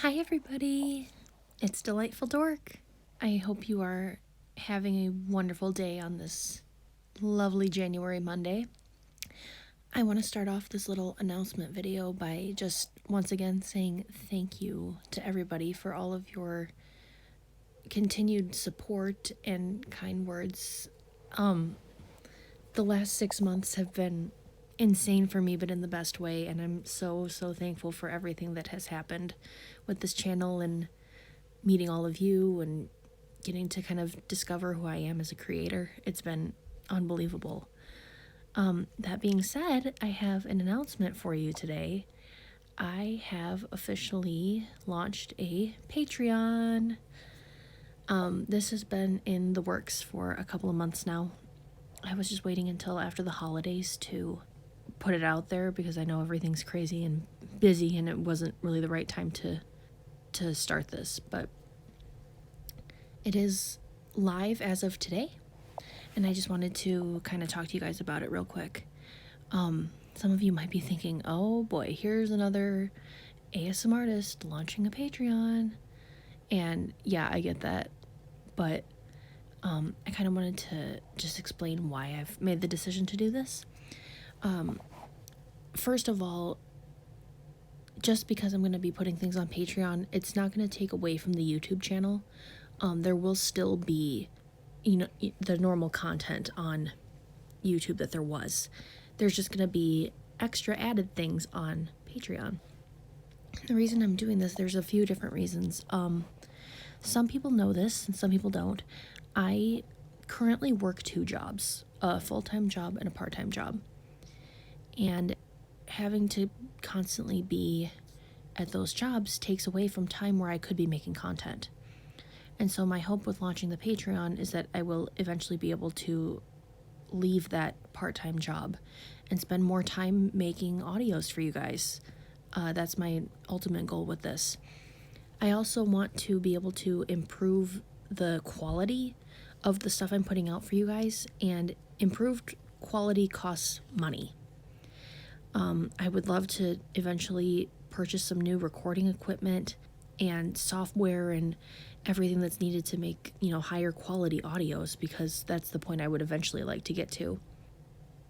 Hi everybody, it's Delightful Dork. I hope you are having a wonderful day on this lovely January Monday. I want to start off this little announcement video by just once again saying thank you to everybody for all of your continued support and kind words. The last 6 months have been insane for me, but in the best way, and I'm so thankful for everything that has happened with this channel and meeting all of you and getting to kind of discover who I am as a creator. It's been unbelievable. That being said, I have an announcement for you today. I have officially launched a Patreon. This has been in the works for a couple of months now. I was just waiting until after the holidays to put it out there because I know everything's crazy and busy and it wasn't really the right time to start this, but it is live as of today, and I just wanted to kind of talk to you guys about it real quick. Some of you might be thinking, oh boy, here's another ASM artist launching a Patreon, and yeah, I get that, but I kind of wanted to just explain why I've made the decision to do this. First of all, just because I'm going to be putting things on Patreon, it's not going to take away from the YouTube channel. There will still be, the normal content on YouTube that there was. There's just going to be extra added things on Patreon. The reason I'm doing this, there's a few different reasons. Some people know this and some people don't. I currently work 2 jobs, a full-time job and a part-time job. And having to constantly be at those jobs takes away from time where I could be making content. And so my hope with launching the Patreon is that I will eventually be able to leave that part-time job and spend more time making audios for you guys. That's my ultimate goal with this. I also want to be able to improve the quality of the stuff I'm putting out for you guys, and improved quality costs money. I would love to eventually purchase some new recording equipment and software and everything that's needed to make, higher quality audios, because that's the point I would eventually like to get to.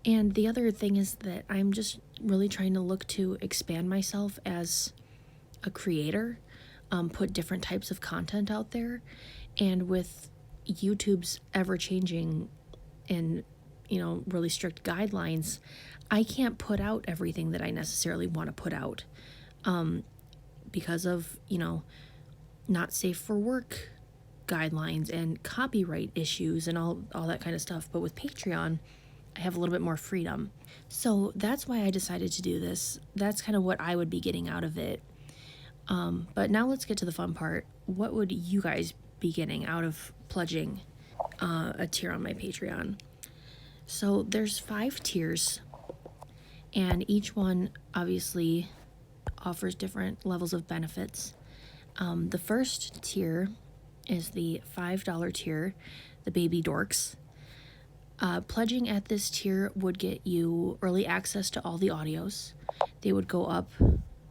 And the other thing is that I'm just really trying to look to expand myself as a creator, put different types of content out there, and with YouTube's ever-changing and, really strict guidelines, I can't put out everything that I necessarily want to put out because of, not safe for work guidelines and copyright issues and all that kind of stuff. But with Patreon, I have a little bit more freedom. So that's why I decided to do this. That's kind of what I would be getting out of it. But now let's get to the fun part. What would you guys be getting out of pledging a tier on my Patreon? So there's 5 tiers, and each one obviously offers different levels of benefits. The first tier is the $5 tier, the Baby Dorks. Pledging at this tier would get you early access to all the audios. They would go up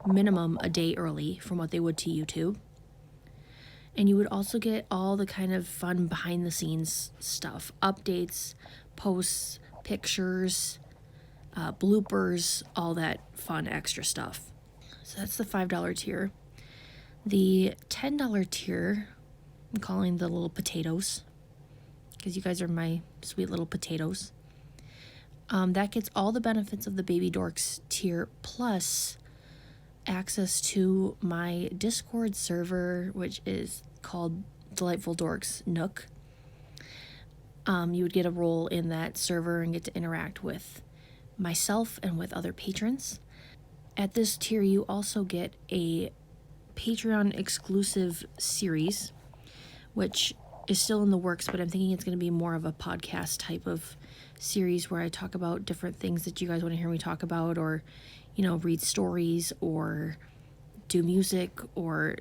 minimum a day early from what they would to YouTube. And you would also get all the kind of fun behind the scenes stuff, updates, posts, pictures, bloopers, all that fun extra stuff. So that's the $5 tier. The $10 tier, I'm calling the little potatoes, because you guys are my sweet little potatoes. That gets all the benefits of the Baby Dorks tier, plus access to my Discord server, which is called Delightful Dorks Nook. You would get a role in that server and get to interact with myself and with other patrons. At this tier, you also get a Patreon exclusive series, which is still in the works, but I'm thinking it's going to be more of a podcast type of series where I talk about different things that you guys want to hear me talk about, or read stories or do music, or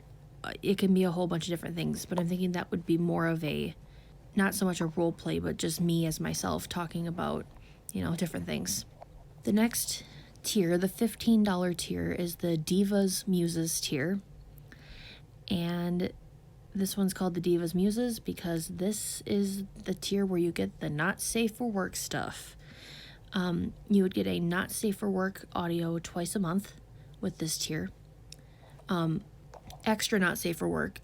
it can be a whole bunch of different things. But I'm thinking that would be more of a, not so much a role play, but just me as myself talking about, different things. The next tier, the $15 tier, is the Divas Muses tier. And this one's called the Divas Muses because this is the tier where you get the not safe for work stuff. You would get a not safe for work audio twice a month with this tier. Extra not safe for work,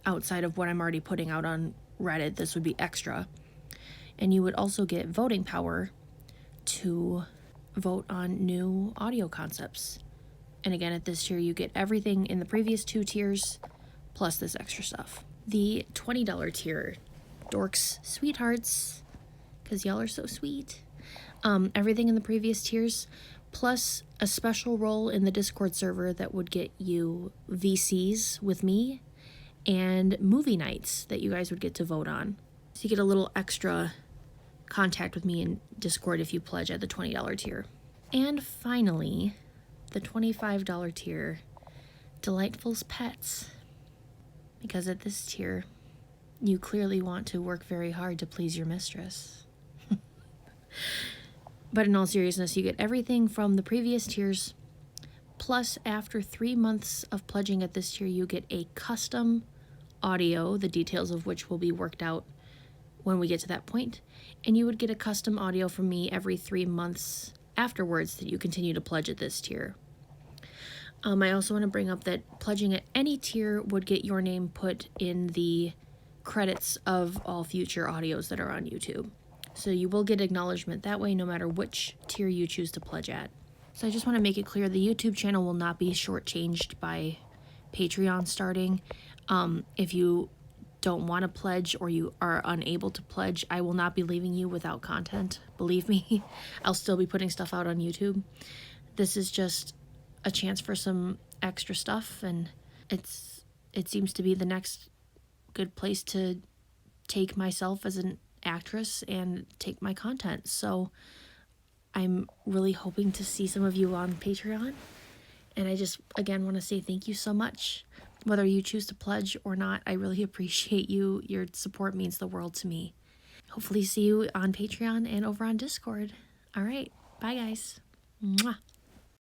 outside of what I'm already putting out on Reddit, this would be extra. And you would also get voting power to vote on new audio concepts. And again, at this tier, you get everything in the previous 2 tiers, plus this extra stuff. The $20 tier, Dorks Sweethearts, because y'all are so sweet. Everything in the previous tiers, plus a special role in the Discord server that would get you VCs with me and movie nights that you guys would get to vote on. So you get a little extra contact with me in Discord if you pledge at the $20 tier. And finally, the $25 tier, Delightful's Pets. Because at this tier, you clearly want to work very hard to please your mistress. But in all seriousness, you get everything from the previous tiers, plus after 3 months of pledging at this tier, you get a custom audio, the details of which will be worked out when we get to that point, and you would get a custom audio from me every 3 months afterwards that you continue to pledge at this tier. I also want to bring up that pledging at any tier would get your name put in the credits of all future audios that are on YouTube. So you will get acknowledgement that way no matter which tier you choose to pledge at. So I just want to make it clear the YouTube channel will not be shortchanged by Patreon starting. If you don't want to pledge or you are unable to pledge, I will not be leaving you without content. Believe me, I'll still be putting stuff out on YouTube. This is just a chance for some extra stuff, and it seems to be the next good place to take myself as an actress and take my content. So I'm really hoping to see some of you on Patreon, and I just again want to say thank you so much. Whether you choose to pledge or not, I really appreciate you. Your support means the world to me. Hopefully see you on Patreon and over on Discord. All right, bye guys. Mwah.